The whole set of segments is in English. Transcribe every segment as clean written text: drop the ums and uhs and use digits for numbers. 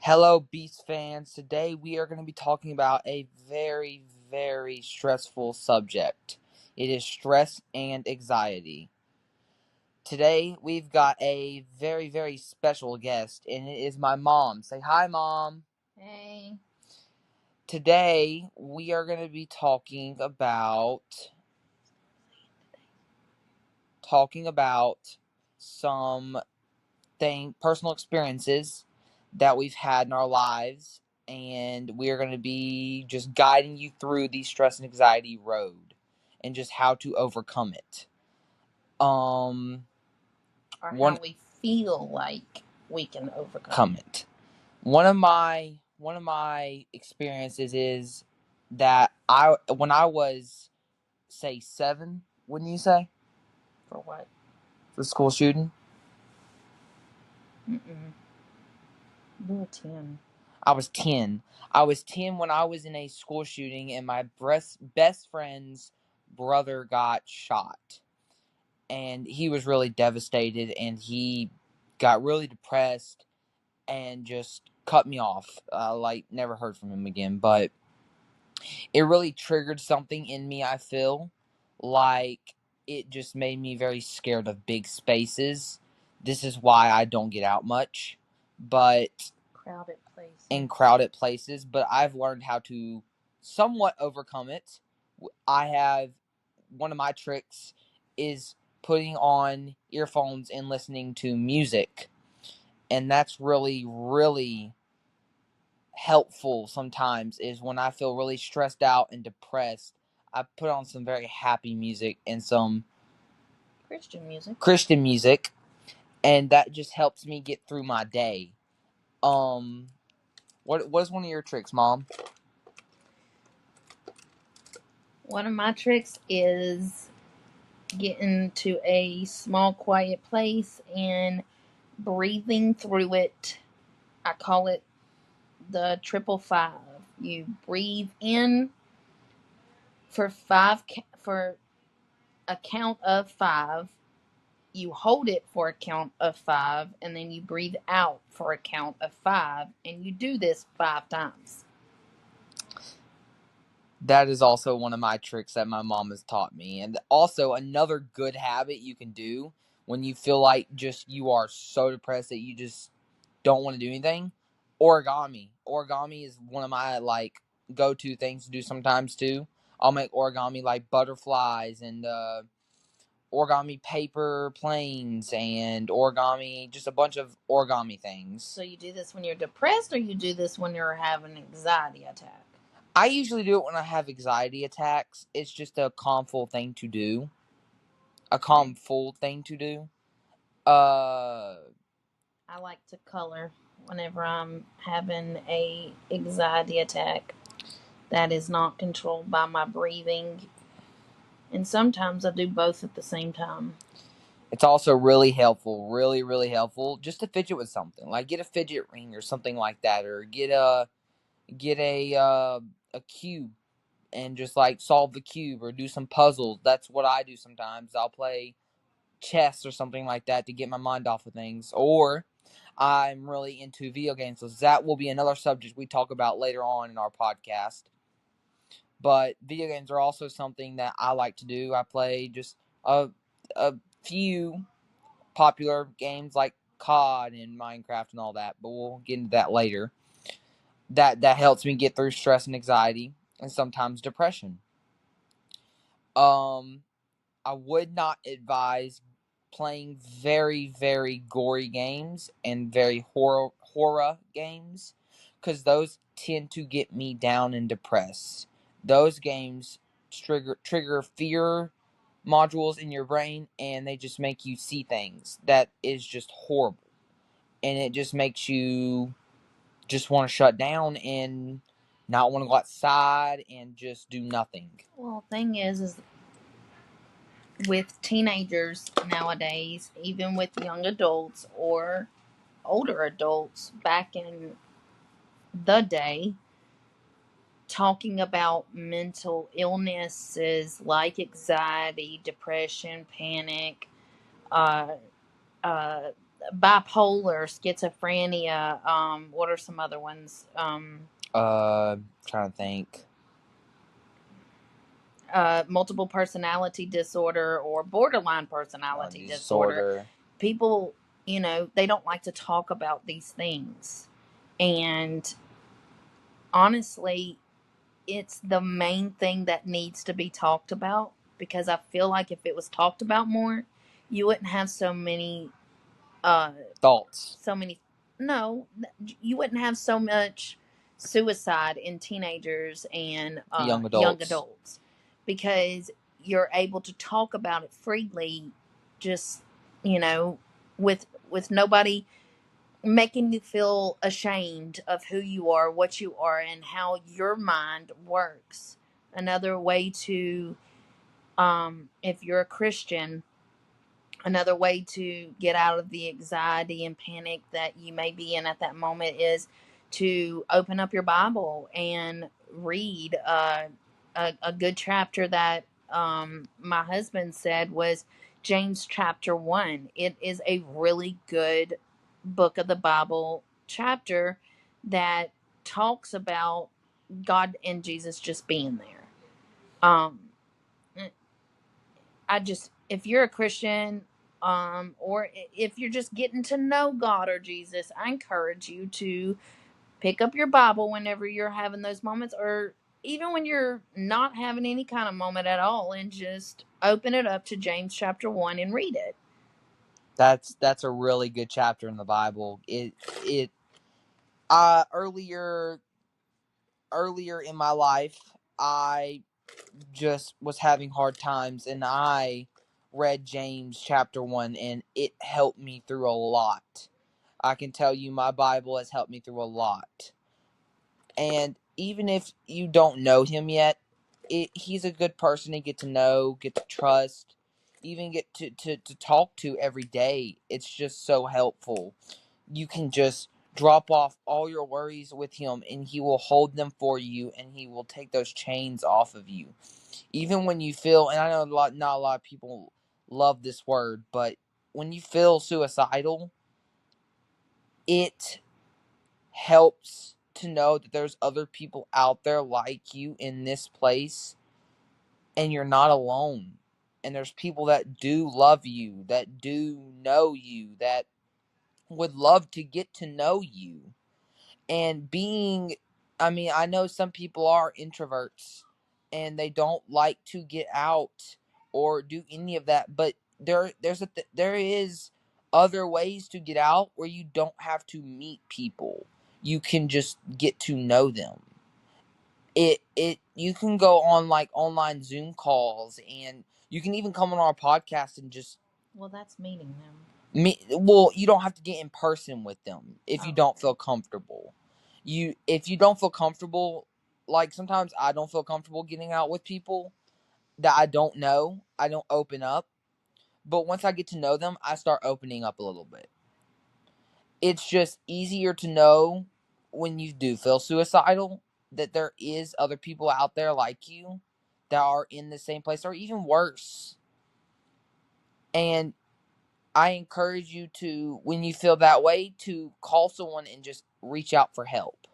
Hello, Beast fans. Today we are going to be talking about a very, very stressful subject. It is stress and anxiety. Today we've got a very, very special guest, and it is my mom. Say hi, Mom. Hey. Today we are going to be talking about some personal experiences that we've had in our lives, and we are going to be just guiding you through the stress and anxiety road and just how to overcome it. Or One how we feel like we can overcome come it. One of my experiences is that when I was say 7, wouldn't you say, For what? for school shooting? Mm-mm. You were 10. I was 10. I was 10 when I was in a school shooting and my best friend's brother got shot. And he was really devastated and he got really depressed and just cut me off. Never heard from him again. But it really triggered something in me, I feel. Like, it just made me very scared of big spaces. This is why I don't get out much. But Crowded places. in crowded places, but I've learned how to somewhat overcome it. I have One of my tricks is putting on earphones and listening to music. And that's really, really helpful sometimes is when I feel really stressed out and depressed. I put on some very happy music and some Christian music, and that just helps me get through my day. What is one of your tricks, Mom? One of my tricks is getting to a small, quiet place and breathing through it. I call it the 555. You breathe in for a count of 5. You hold it for a count of 5, and then you breathe out for a count of 5, and you do this 5 times. That is also one of my tricks that my mom has taught me. And also another good habit you can do when you feel like just you are so depressed that you just don't want to do anything. Origami. Origami is one of my go-to things to do sometimes too. I'll make origami like butterflies and origami paper planes and origami, just a bunch of origami things. So you do this when you're depressed, or you do this when you're having an anxiety attack? I usually do it when I have anxiety attacks. It's just a calmful thing to do. A calmful thing to do. I like to color whenever I'm having a anxiety attack that is not controlled by my breathing. And sometimes I do both at the same time. It's also really helpful, really, really helpful, just to fidget with something. Like get a fidget ring or something like that, or get a cube and just like solve the cube or do some puzzles. That's what I do sometimes. I'll play chess or something like that to get my mind off of things. Or I'm really into video games, so that will be another subject we talk about later on in our podcast. But video games are also something that I like to do. I play just a few popular games like COD and Minecraft and all that, but we'll get into that later. That helps me get through stress and anxiety and sometimes depression. Um, I would not advise playing very, very gory games and very horror games, because those tend to get me down and depressed. Those games trigger fear modules in your brain, and they just make you see things that is just horrible, and it just makes you just want to shut down and not want to go outside and just do nothing. Well, the thing is with teenagers nowadays, even with young adults or older adults back in the day, talking about mental illnesses like anxiety, depression, panic, uh, bipolar, schizophrenia. What are some other ones? Trying to think. Multiple personality disorder or borderline personality disorder. Disorder. People, they don't like to talk about these things. And honestly, it's the main thing that needs to be talked about, because I feel like if it was talked about more, you wouldn't have so many Thoughts. so many no, you wouldn't have so much suicide in teenagers and Young young adults. adults, because you're able to talk about it freely, just with nobody making you feel ashamed of who you are, what you are, and how your mind works. Another way to, if you're a Christian, another way to get out of the anxiety and panic that you may be in at that moment is to open up your Bible and read a good chapter that my husband said was James chapter 1. It is a really good book of the Bible chapter that talks about God and Jesus just being there. Um, if you're a Christian, or if you're just getting to know God or Jesus, I encourage you to pick up your Bible whenever you're having those moments, or even when you're not having any kind of moment at all, and just open it up to James chapter 1 and read it. That's a really good chapter in the Bible. Earlier in my life, I just was having hard times, and I read James chapter 1, and it helped me through a lot. I can tell you my Bible has helped me through a lot. And even if you don't know him yet, he's a good person to get to know, get to trust, even get to talk to every day. It's just so helpful. You can just drop off all your worries with him, and he will hold them for you, and he will take those chains off of you. Even when you feel, and I know not a lot of people love this word, but when you feel suicidal, it helps to know that there's other people out there like you in this place, and you're not alone. And there's people that do love you, that do know you, that would love to get to know you. And I know some people are introverts and they don't like to get out or do any of that, but there is other ways to get out where you don't have to meet people. You can just get to know them. You can go on like online Zoom calls, and you can even come on our podcast and just Well, that's meeting them. you don't have to get in person with them if you don't feel comfortable. If you don't feel comfortable, like sometimes I don't feel comfortable getting out with people that I don't know. I don't open up. But once I get to know them, I start opening up a little bit. It's just easier to know when you do feel suicidal that there is other people out there like you that are in the same place or even worse. And I encourage you to, when you feel that way, to call someone and just reach out for help.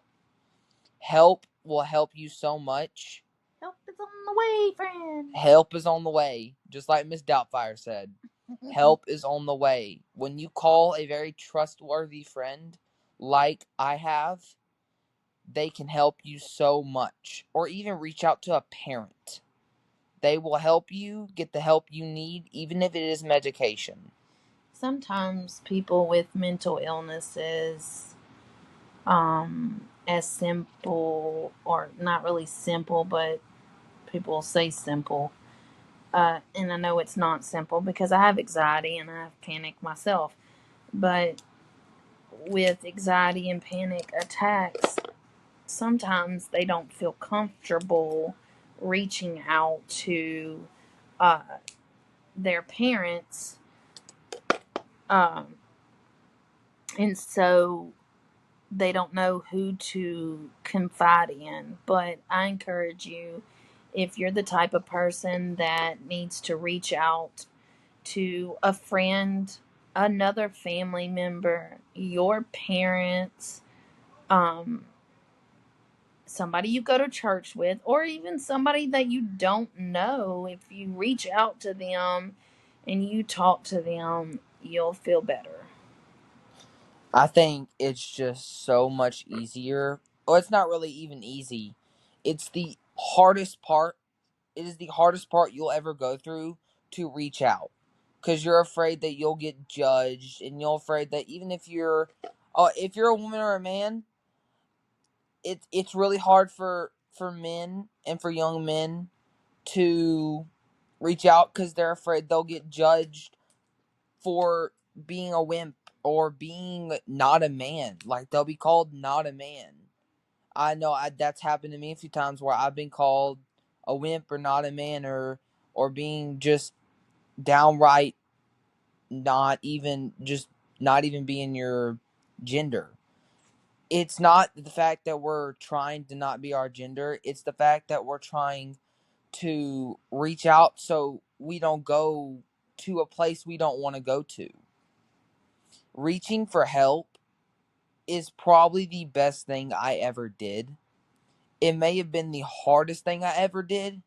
Help will help you so much. Help is on the way, friend. Help is on the way, just like Miss Doubtfire said. Help is on the way. When you call a very trustworthy friend, like I have, they can help you so much. Or even reach out to a parent. They will help you get the help you need, even if it is medication. Sometimes people with mental illnesses, as simple, or not really simple, but people say simple. And I know it's not simple because I have anxiety and I have panic myself. But with anxiety and panic attacks, sometimes they don't feel comfortable reaching out to uh, their parents. Um, and so they don't know who to confide in. But I encourage you, if you're the type of person that needs to reach out to a friend, another family member, your parents, um, somebody you go to church with, or even somebody that you don't know, if you reach out to them and you talk to them, you'll feel better. I think it's just so much easier. Well, it's not really even easy. It's the hardest part. It is the hardest part you'll ever go through to reach out. Because you're afraid that you'll get judged, and you're afraid that even if you're a woman or a man, it's really hard for men and for young men to reach out because they're afraid they'll get judged for being a wimp or being not a man. Like, they'll be called not a man. I know that's happened to me a few times where I've been called a wimp or not a man, or being just downright not even being your gender. It's not the fact that we're trying to not be our gender, it's the fact that we're trying to reach out so we don't go to a place we don't want to go to. Reaching for help is probably the best thing I ever did. It may have been the hardest thing I ever did,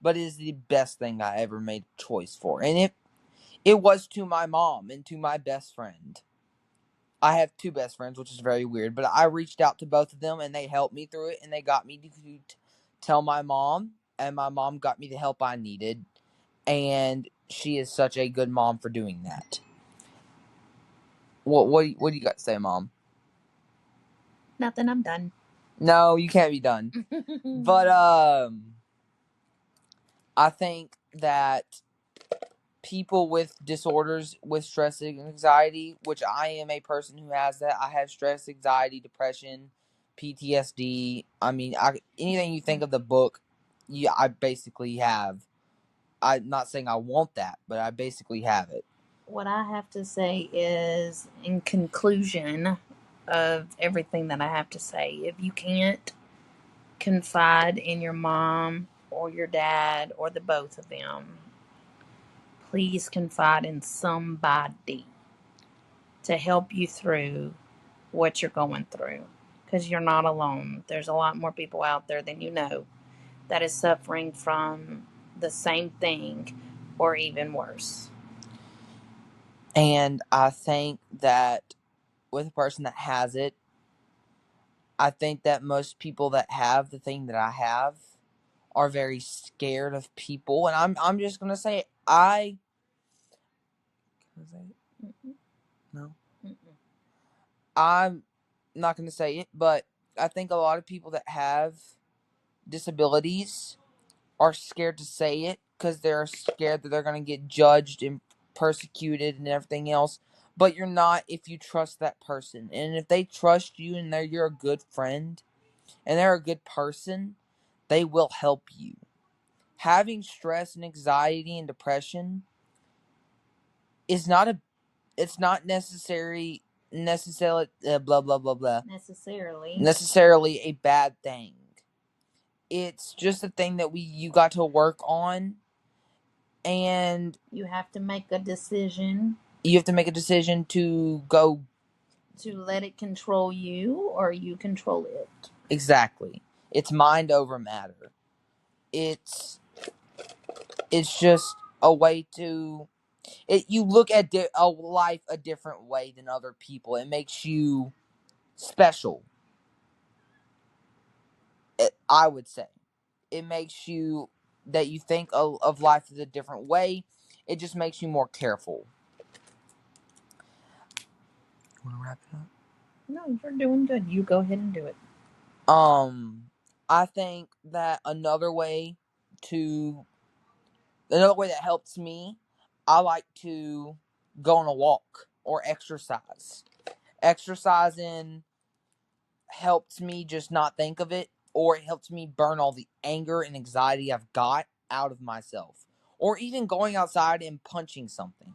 but it is the best thing I ever made a choice for. And it was to my mom and to my best friend. I have two best friends, which is very weird, but I reached out to both of them and they helped me through it, and they got me to tell my mom, and my mom got me the help I needed, and she is such a good mom for doing that. What do you got to say, Mom? Nothing, I'm done. No, you can't be done. But I think that people with disorders with stress and anxiety, which I am a person who has that. I have stress, anxiety, depression, PTSD. I mean, anything you think of the book, yeah, I basically have. I'm not saying I want that, but I basically have it. What I have to say is, in conclusion of everything that I have to say, if you can't confide in your mom or your dad or the both of them, please confide in somebody to help you through what you're going through, because you're not alone. There's a lot more people out there than you know that is suffering from the same thing or even worse. And I think that with a person that has it, I think that most people that have the thing that I have are very scared of people. And I'm just gonna say it. No. I'm not gonna say it, but I think a lot of people that have disabilities are scared to say it because they're scared that they're gonna get judged and persecuted and everything else. But you're not if you trust that person. And if they trust you and you're a good friend and they're a good person, they will help you. Having stress and anxiety and depression is not a it's not necessarily blah blah blah blah necessarily a bad thing. It's just a thing that you got to work on, and You have to make a decision you have to make a decision to go to let it control you or you control it. exactly. It's mind over matter. It's just a way to you look at a life a different way than other people. It makes you special. I would say it makes you that you think of life as a different way. It just makes you more careful. Want to wrap it up? No, you're doing good. You go ahead and do it. I think that to another way that helps me, I like to go on a walk or exercise. Exercising helps me just not think of it, or it helps me burn all the anger and anxiety I've got out of myself. Or even going outside and punching something.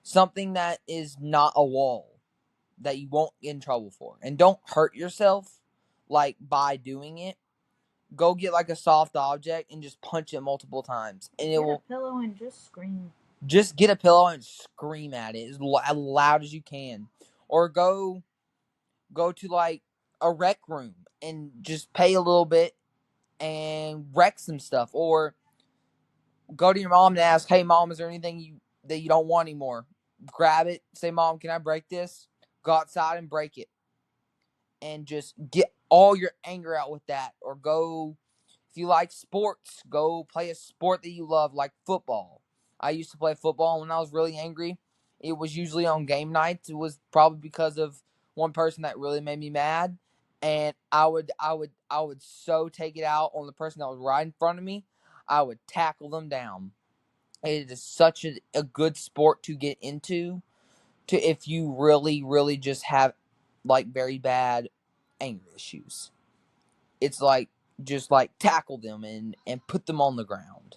Something that is not a wall that you won't get in trouble for. And don't hurt yourself like by doing it. Go get like a soft object and just punch it multiple times. And it Get will a pillow and just scream. just get a pillow and scream at it as loud as you can, or go to like a rec room and just pay a little bit and wreck some stuff, or go to your mom and ask, "Hey, mom, is there anything that you don't want anymore?" Grab it, say, "Mom, can I break this?" Go outside and break it, and just get all your anger out with that. Or go, if you like sports, go play a sport that you love, like football. I used to play football when I was really angry. It was usually on game nights. It was probably because of one person that really made me mad, and I would so take it out on the person that was right in front of me. I would tackle them down. It is such a good sport to get into, to if you really really just have like very bad anger issues. It's like, just like tackle them and put them on the ground.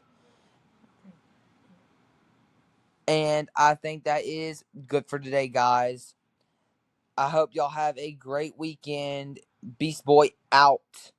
And I think that is good for today, guys. I hope y'all have a great weekend. Beast Boy out.